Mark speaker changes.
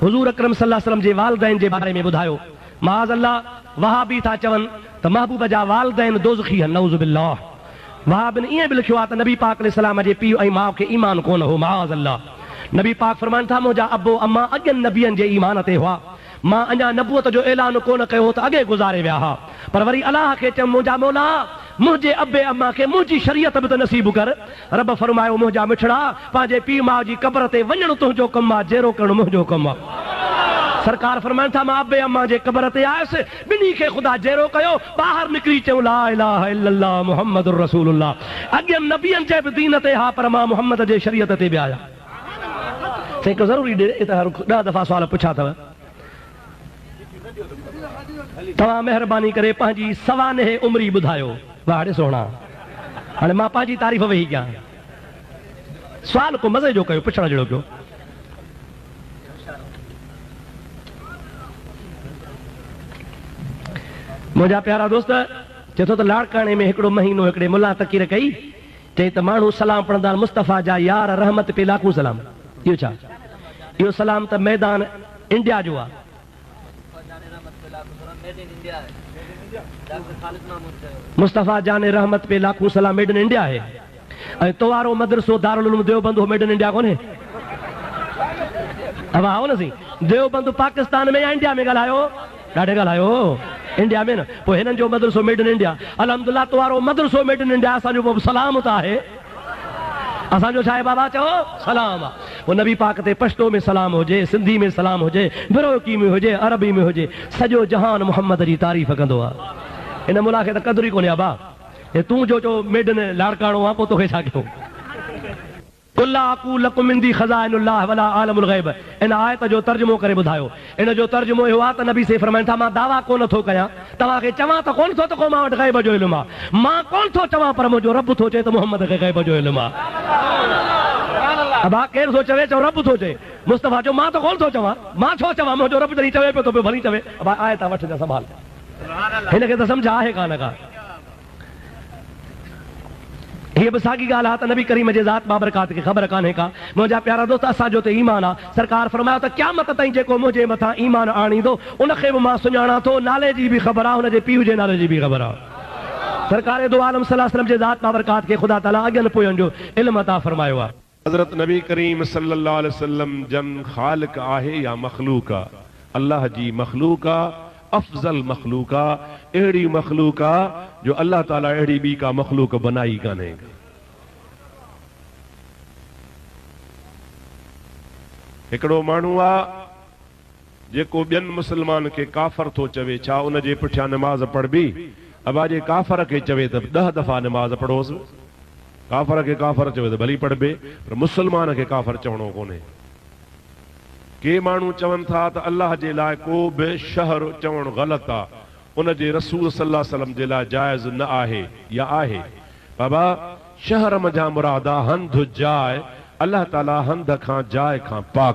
Speaker 1: हुजूर अकरम सल्लल्लाहु अलैहि वसल्लम जे वालिदैन जे बारे में ॿुधायो। माज़ अल्लाह वहाबी था चवनि त महबूब जा वालिदैन दोज़खी आहिनि, नऊज़ बिल्लाह। वहाबिन ईअं बि लिखियो आहे त नबी पाक अलैहिस्सलाम जे पीउ ऐं माउ खे ईमान कोन हो, माज़ अल्लाह। नबी पाक फरमाइनि था मुंहिंजा अबो अम्मा अॻियनि नबियनि जे ईमान ते हुआ, मां अञा नबूअत जो ऐलान कोन कयो त अॻे गुज़ारे विया हा, पर वरी अलाह खे चयमि मुंहिंजा मौला मुंहिंजे अबे अम्मा खे मुंहिंजी शरीयत बि त नसीब कर। रब फरमायो मुंहिंजा मिठड़ा पंहिंजे पीउ माउ जी क़ब्र ते वञणु तुंहिंजो कमु आहे, जेरो करणु मुंहिंजो कमु आहे। सरकार फरमाइनि था मां अबे अम्मा जे क़ब्र ते आयुसि, ॿिन्ही खे ख़ुदा जेरो कयो, ॿाहिरि निकिरी चयो ला इलाहा इल्लल्लाह मुहम्मदुर रसूलुल्लाह। अॻियनि नबियनि जे बि दीन ते हा, पर मां मुहम्मद जे शरीयत ते बि आहियां। हिकु ज़रूरी 10 दफ़ा सुवाल पुछा अथव, तव्हां महिरबानी करे पंहिंजी सवानह उमिरि ॿुधायो। वाह सोना, हाणे मां पंहिंजी तारीफ़ वेही कयां, सुवाल को मज़े जो कयो, पुछण जहिड़ो कयो। मुंहिंजा प्यारा दोस्त, चए थो त लाड़काणे में हिकिड़ो महीनो हिकिड़े मुला तकीर कई, चई त माण्हू सलाम पढ़ंदा मुस्तफ़ा जा यार रहमत पे लाखूं सलाम। इहो छा? इहो सलाम त मैदान इंडिया जो आहे। मुस्तफ़ा जान रहमत पे लाखूं सलाम मेड इन इंडिया है। ऐं तो वारो मदरसो Darul Uloom Deoband made in India कोन्हे। अब आओ न सी, देवबंद पाकिस्तान में या इंडिया में ॻाल्हायो? ॾाढे ॻाल्हायो इंडिया में न। पोइ हिननि जो मदरसो मेड इन इंडिया, अल्हम्दुलिल्लाह तो वारो मदरसो मेड इन इंडिया, असांजो सलाम त आहे। असांजो छा आहे बाबा? चओ सलाम आहे। वो नबी पाक ते पश्तो में सलाम हुजे, सिंधी में सलाम हुजे, बिरोकी में हुजे, अरबी में हुजे, सॼो जहान मुहम्मद जी तारीफ़ कंदो आहे। हिन मुला खे त क़दुरु ई कोन्हे बा, हे तूं जो चो मेड इन लाड़काणो आहे, पोइ तोखे छा कयो? कुल्ला अक़ूलु लकुम इंदी ख़ज़ाइनुल्लाह वला आलमुल ग़ैब। इन आयत जो तर्जुमो करे ॿुधायो। इन जो तर्जुमो इहो आहे त नबी से फरमाइनि था मां दावा कोन थो कयां, तव्हांखे चवां त कोन थो त को मां वटि ग़ैब जो इल्मु आहे, मां कोन थो चवां, पर मुंहिंजो रब थो चए त मुहम्मद खे ग़ैब जो इल्मु आहे। अबा केरु थो चवे? चओ रब थो चए। मुस्तफ़ा चओ मां त कोन थो चवां, मां छो चवां, मुंहिंजो रब जॾहिं चवे पियो त भली चवे। अबा आयत वठिजां संभाल, हिनखे त सम्झ आहे कान का। हीअ बि साॻी ॻाल्हि आहे त नबी करीम जे ज़ात बाबरकात खे ख़बर कान्हे का। मुंहिंजा प्यारा दोस्त, असांजो त ईमान आहे। सरकार फरमायो त क़यामत ताईं जेको मुंहिंजे मथां ईमान आणींदो उनखे बि मां सुञाणा थो, नाले जी बि ख़बर आहे, हुनजे पीउ जे नाले जी बि ख़बर आहे। सरकार दो आलम सल्लल्लाहु अलैहि वसल्लम जे ज़ात बाबरकात खे ख़ुदा ताला अॻियनि पोयनि जो इल्मु अता फरमायो आहे।
Speaker 2: हज़रत नबी करीम सल्लल्लाहु अलैहि वसल्लम जन ख़ालिक आहे या मख़लूक आहे? अल्लाह जी मख़लूक आहे, अफ़ज़ल मख़लूक आहे, अहिड़ी मख़लूक आहे जो अल्लाह ताला अहिड़ी ॿी का मख़लूक बनाई कान्हे। हिकिड़ो माण्हू आहे जेको ॿियनि मुस्लमान खे काफ़र थो चवे, छा उन जे पुठियां नमाज़ पढ़बी? अबा जे काफ़र खे चवे त 10 दफ़ा नमाज़ पढ़ोसि, काफ़र खे काफ़र चवे त भली पढ़बे, पर मुस्लमान खे काफ़र चवणो कोन्हे। के माण्हू चवनि था त अल्लाह जे लाइ को बि शहर चवणु ग़लति आहे, उन जे रसूल सल्लल्लाहु अलैहि वसल्लम जे लाइ जाइज़ न आहे या आहे? बाबा शहर मजा मुराद आहे हंध जाइ, अल्लाह ताला हंध खां जाइ खां पाक